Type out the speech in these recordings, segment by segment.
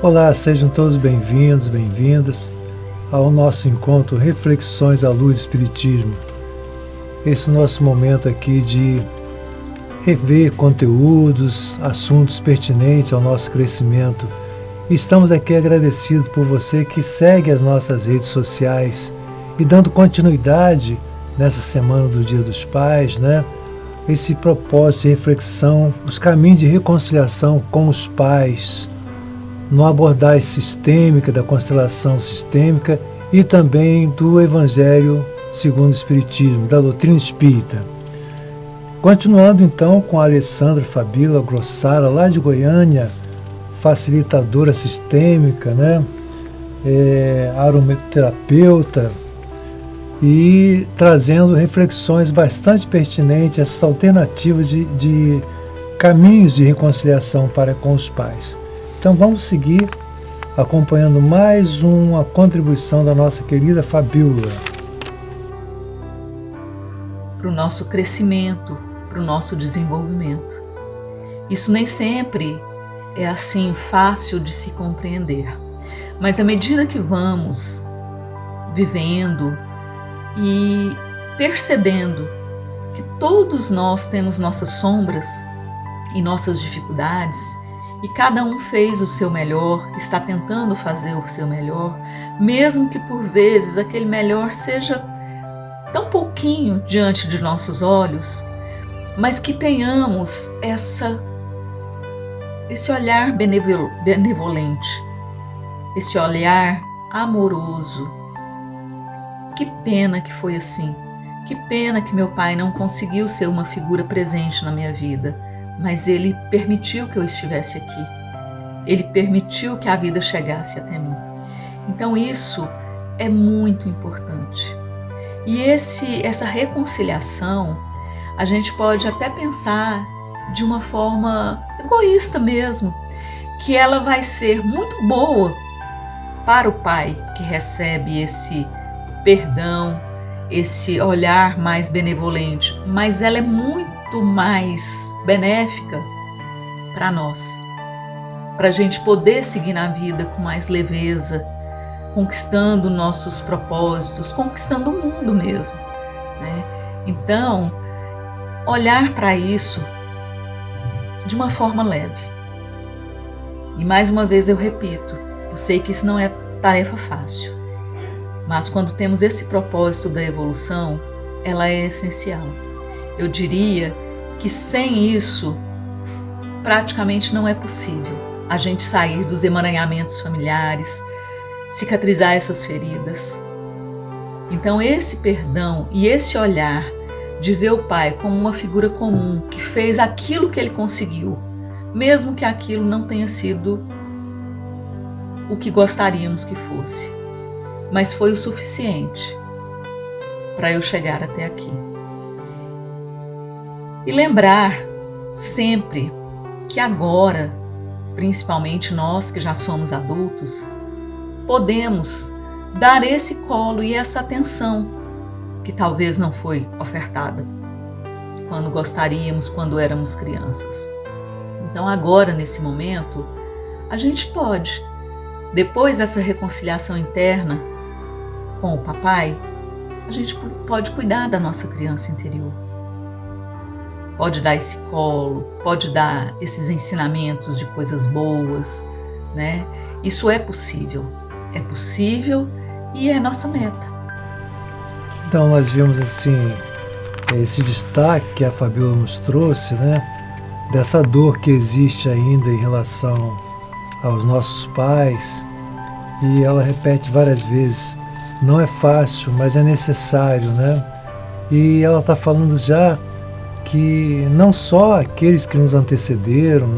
Olá, sejam todos bem-vindos, bem-vindas ao nosso encontro Reflexões à Luz do Espiritismo. Esse nosso momento aqui de rever conteúdos, assuntos pertinentes ao nosso crescimento. Estamos aqui agradecidos por você que segue as nossas redes sociais e dando continuidade nessa semana do Dia dos Pais, Esse propósito de reflexão, os caminhos de reconciliação com os pais, no abordagem sistêmica, da constelação sistêmica e também do Evangelho segundo o Espiritismo, da doutrina espírita. Continuando então com a Alessandra Fabíola Grossara, lá de Goiânia, facilitadora sistêmica, aromaterapeuta, e trazendo reflexões bastante pertinentes, essas alternativas de caminhos de reconciliação para com os pais. Então vamos seguir acompanhando mais uma contribuição da nossa querida Fabíola. Para o nosso crescimento, para o nosso desenvolvimento. Isso nem sempre é assim fácil de se compreender, mas à medida que vamos vivendo e percebendo que todos nós temos nossas sombras e nossas dificuldades, e cada um fez o seu melhor, está tentando fazer o seu melhor, mesmo que por vezes aquele melhor seja tão pouquinho diante de nossos olhos, mas que tenhamos esse olhar benevolente, esse olhar amoroso. Que pena que foi assim, que pena que meu pai não conseguiu ser uma figura presente na minha vida, mas ele permitiu que eu estivesse aqui. Ele permitiu que a vida chegasse até mim. Então isso é muito importante. E essa reconciliação, a gente pode até pensar de uma forma egoísta mesmo, que ela vai ser muito boa para o pai que recebe esse perdão, esse olhar mais benevolente, mas ela é muito mais benéfica para nós, para a gente poder seguir na vida com mais leveza, conquistando nossos propósitos, conquistando o mundo mesmo, Então, olhar para isso de uma forma leve. E mais uma vez eu repito, eu sei que isso não é tarefa fácil, mas quando temos esse propósito da evolução, ela é essencial. Eu diria que sem isso, praticamente não é possível a gente sair dos emaranhamentos familiares, cicatrizar essas feridas. Então esse perdão e esse olhar de ver o pai como uma figura comum, que fez aquilo que ele conseguiu, mesmo que aquilo não tenha sido o que gostaríamos que fosse, mas foi o suficiente para eu chegar até aqui. E lembrar sempre que agora, principalmente nós que já somos adultos, podemos dar esse colo e essa atenção que talvez não foi ofertada quando gostaríamos, quando éramos crianças. Então agora, nesse momento, a gente pode, depois dessa reconciliação interna com o papai, a gente pode cuidar da nossa criança interior. Pode dar esse colo, pode dar esses ensinamentos de coisas boas, Isso é possível e é nossa meta. Então nós vimos esse destaque que a Fabíola nos trouxe, dessa dor que existe ainda em relação aos nossos pais, e ela repete várias vezes, não é fácil, mas é necessário, E ela está falando já que não só aqueles que nos antecederam,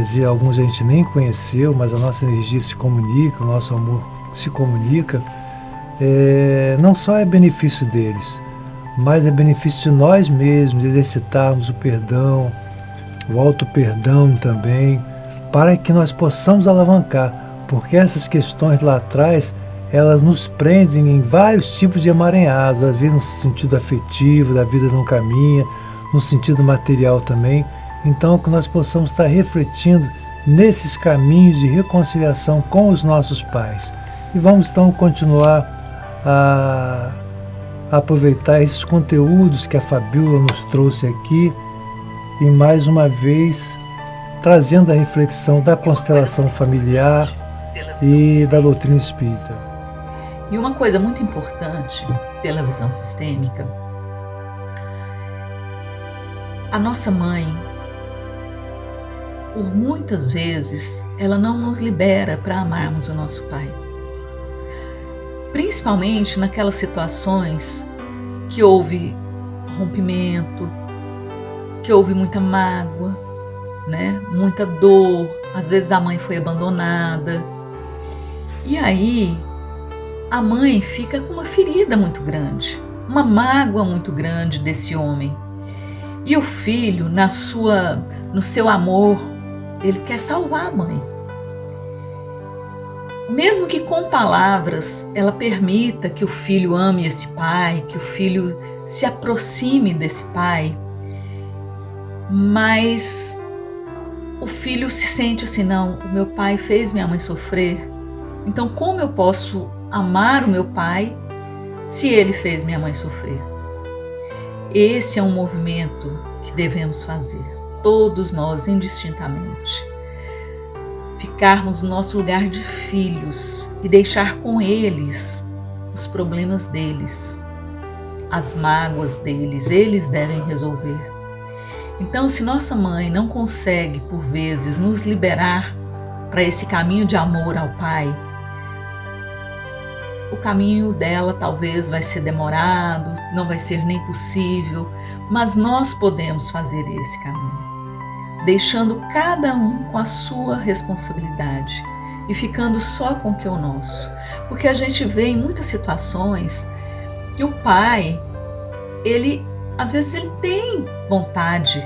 que alguns a gente nem conheceu, mas a nossa energia se comunica, o nosso amor se comunica, não só é benefício deles, mas é benefício de nós mesmos, de exercitarmos o perdão, o auto-perdão também, para que nós possamos alavancar, porque essas questões lá atrás, elas nos prendem em vários tipos de emaranhados, às vezes no sentido afetivo, da vida não caminha, no sentido material também. Então, que nós possamos estar refletindo nesses caminhos de reconciliação com os nossos pais. E vamos então continuar a aproveitar esses conteúdos que a Fabíola nos trouxe aqui e mais uma vez trazendo a reflexão da constelação familiar e da doutrina espírita. E uma coisa muito importante pela visão sistêmica, a nossa mãe, por muitas vezes, ela não nos libera para amarmos o nosso pai. Principalmente naquelas situações que houve rompimento, que houve muita mágoa, né? Muita dor, às vezes a mãe foi abandonada. E aí a mãe fica com uma ferida muito grande, uma mágoa muito grande desse homem. E o filho, no seu amor, ele quer salvar a mãe. Mesmo que com palavras ela permita que o filho ame esse pai, que o filho se aproxime desse pai, mas o filho se sente assim, não, o meu pai fez minha mãe sofrer, então como eu posso amar o meu pai se ele fez minha mãe sofrer? Esse é um movimento que devemos fazer, todos nós indistintamente. Ficarmos no nosso lugar de filhos e deixar com eles os problemas deles, as mágoas deles, eles devem resolver. Então, se nossa mãe não consegue, por vezes, nos liberar para esse caminho de amor ao pai, o caminho dela talvez vai ser demorado, não vai ser nem possível, mas nós podemos fazer esse caminho, deixando cada um com a sua responsabilidade e ficando só com o que é o nosso. Porque a gente vê em muitas situações que o pai, às vezes ele tem vontade,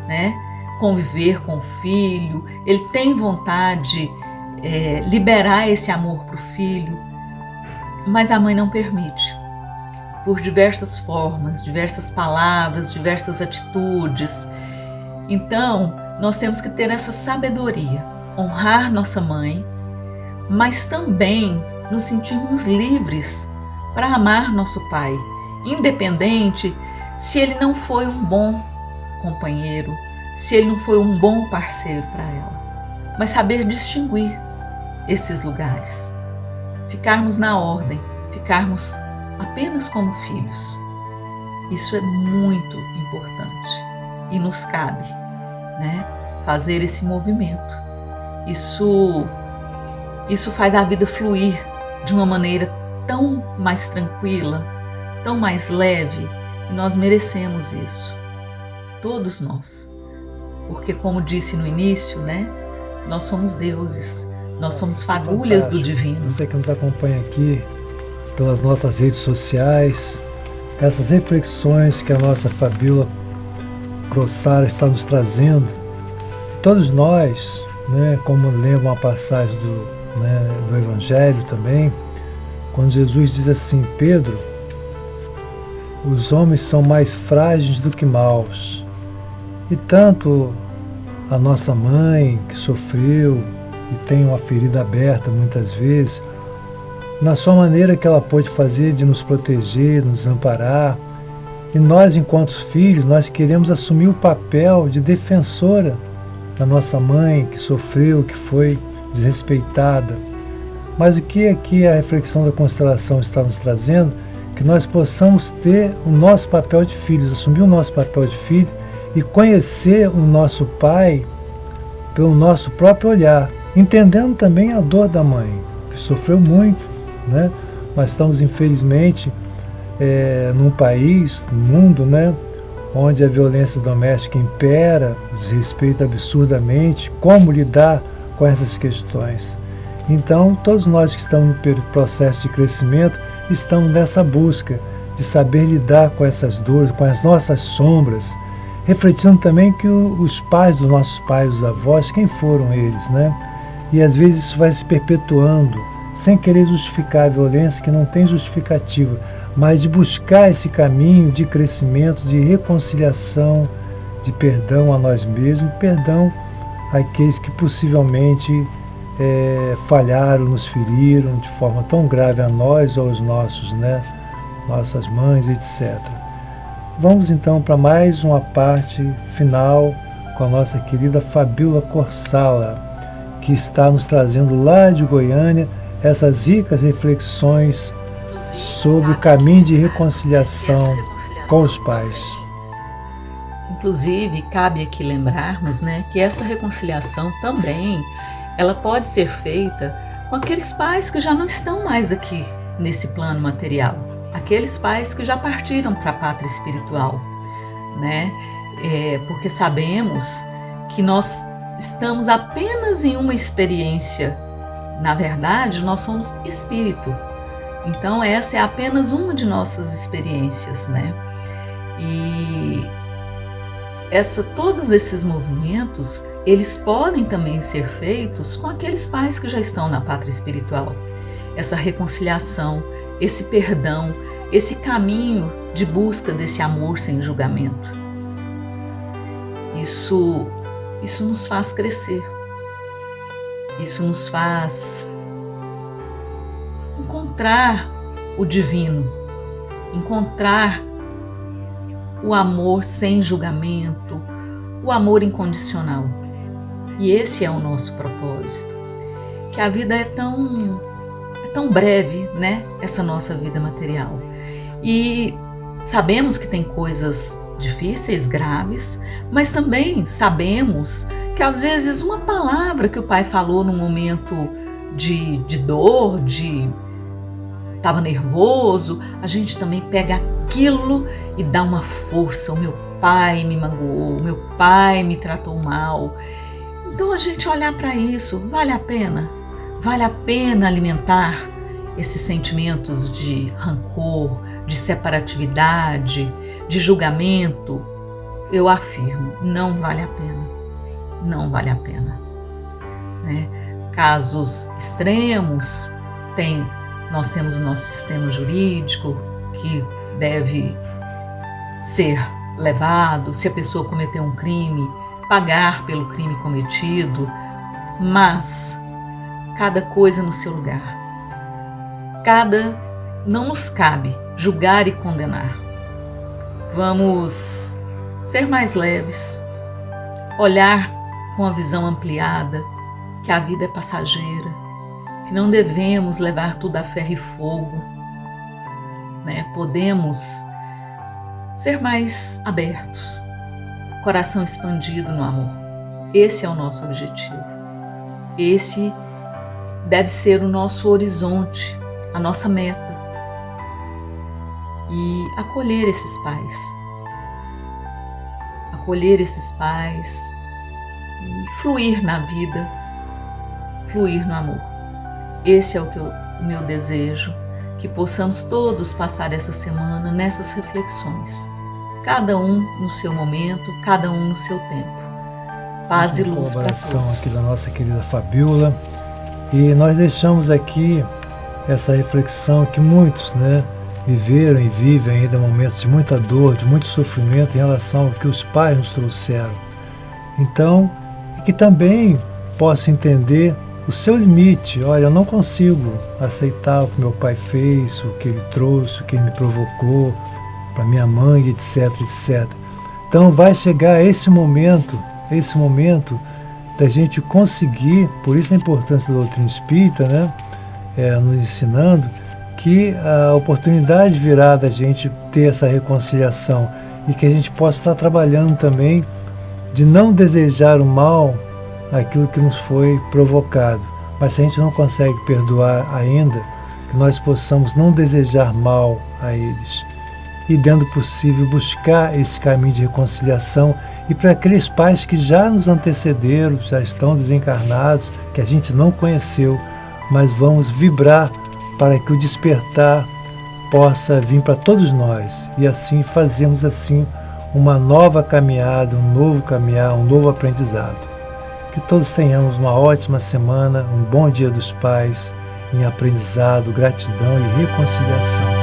né, conviver com o filho, ele tem vontade de liberar esse amor para o filho, mas a mãe não permite, por diversas formas, diversas palavras, diversas atitudes. Então, nós temos que ter essa sabedoria, honrar nossa mãe, mas também nos sentirmos livres para amar nosso pai, independente se ele não foi um bom companheiro, se ele não foi um bom parceiro para ela, mas saber distinguir esses lugares, ficarmos na ordem, ficarmos apenas como filhos. Isso é muito importante e nos cabe, né, fazer esse movimento. Isso faz a vida fluir de uma maneira tão mais tranquila, tão mais leve, e nós merecemos isso, todos nós, porque como disse no início, né, nós somos deuses, nós somos fagulhas do divino. Você que nos acompanha aqui pelas nossas redes sociais, essas reflexões que a nossa Fabíola Crossara está nos trazendo, todos nós, né, como lembra uma passagem do Evangelho também, quando Jesus diz assim: Pedro, os homens são mais frágeis do que maus. E tanto a nossa mãe, que sofreu e tem uma ferida aberta muitas vezes, na sua maneira que ela pôde fazer de nos proteger, nos amparar, e nós, enquanto filhos, nós queremos assumir o papel de defensora da nossa mãe, que sofreu, que foi desrespeitada. Mas o que aqui a reflexão da constelação está nos trazendo? Que nós possamos ter o nosso papel de filhos, assumir o nosso papel de filho e conhecer o nosso pai pelo nosso próprio olhar, entendendo também a dor da mãe, que sofreu muito, né? Nós estamos, infelizmente, num país, num mundo, né, onde a violência doméstica impera, desrespeita absurdamente. Como lidar com essas questões? Então, todos nós que estamos no processo de crescimento, estamos nessa busca de saber lidar com essas dores, com as nossas sombras, refletindo também que os pais dos nossos pais, os avós, quem foram eles, né? E às vezes isso vai se perpetuando, sem querer justificar a violência, que não tem justificativa, mas de buscar esse caminho de crescimento, de reconciliação, de perdão a nós mesmos, perdão aqueles que possivelmente falharam, nos feriram de forma tão grave a nós ou aos nossos, nossas mães, etc. Vamos então para mais uma parte final com a nossa querida Fabíola Corsala, que está nos trazendo lá de Goiânia essas ricas reflexões sobre o caminho de reconciliação com os pais. Inclusive, cabe aqui lembrarmos, que essa reconciliação também ela pode ser feita com aqueles pais que já não estão mais aqui nesse plano material, aqueles pais que já partiram para a pátria espiritual, porque sabemos que nós estamos apenas em uma experiência. Na verdade, nós somos espírito. Então, essa é apenas uma de nossas experiências, E todos esses movimentos, eles podem também ser feitos com aqueles pais que já estão na pátria espiritual. Essa reconciliação, esse perdão, esse caminho de busca desse amor sem julgamento. Isso nos faz crescer. Isso nos faz encontrar o divino, encontrar o amor sem julgamento, o amor incondicional. E esse é o nosso propósito. Que a vida é tão breve, essa nossa vida material. E sabemos que tem coisas difíceis, graves, mas também sabemos que às vezes uma palavra que o pai falou num momento de dor, estava nervoso, a gente também pega aquilo e dá uma força. O meu pai me magoou, o meu pai me tratou mal. Então a gente olhar para isso, vale a pena? Vale a pena alimentar esses sentimentos de rancor, de separatividade, de julgamento? Eu afirmo, não vale a pena. Não vale a pena. Casos extremos, nós temos o nosso sistema jurídico que deve ser levado, se a pessoa cometeu um crime, pagar pelo crime cometido, mas cada coisa no seu lugar. Não nos cabe julgar e condenar. Vamos ser mais leves, olhar com a visão ampliada, que a vida é passageira, que não devemos levar tudo a ferro e fogo, Podemos ser mais abertos, coração expandido no amor. Esse é o nosso objetivo. Esse deve ser o nosso horizonte, a nossa meta. E acolher esses pais. Acolher esses pais e fluir na vida, fluir no amor. Esse é o meu desejo, que possamos todos passar essa semana nessas reflexões. Cada um no seu momento, cada um no seu tempo. Paz e luz para todos. Colaboração aqui da nossa querida Fabíola. E nós deixamos aqui essa reflexão que muitos, viveram e vivem ainda momentos de muita dor, de muito sofrimento em relação ao que os pais nos trouxeram. Então, e que também possa entender o seu limite. Olha, eu não consigo aceitar o que meu pai fez, o que ele trouxe, o que ele me provocou, para minha mãe, etc, etc. Então vai chegar esse momento da gente conseguir, por isso a importância da doutrina espírita, nos ensinando que a oportunidade virá da gente ter essa reconciliação e que a gente possa estar trabalhando também de não desejar o mal aquilo que nos foi provocado. Mas se a gente não consegue perdoar ainda, que nós possamos não desejar mal a eles. E, dentro do possível, buscar esse caminho de reconciliação. E para aqueles pais que já nos antecederam, já estão desencarnados, que a gente não conheceu, mas vamos vibrar para que o despertar possa vir para todos nós. E assim fazemos uma nova caminhada, um novo caminhar, um novo aprendizado. Que todos tenhamos uma ótima semana, um bom Dia dos Pais, em aprendizado, gratidão e reconciliação.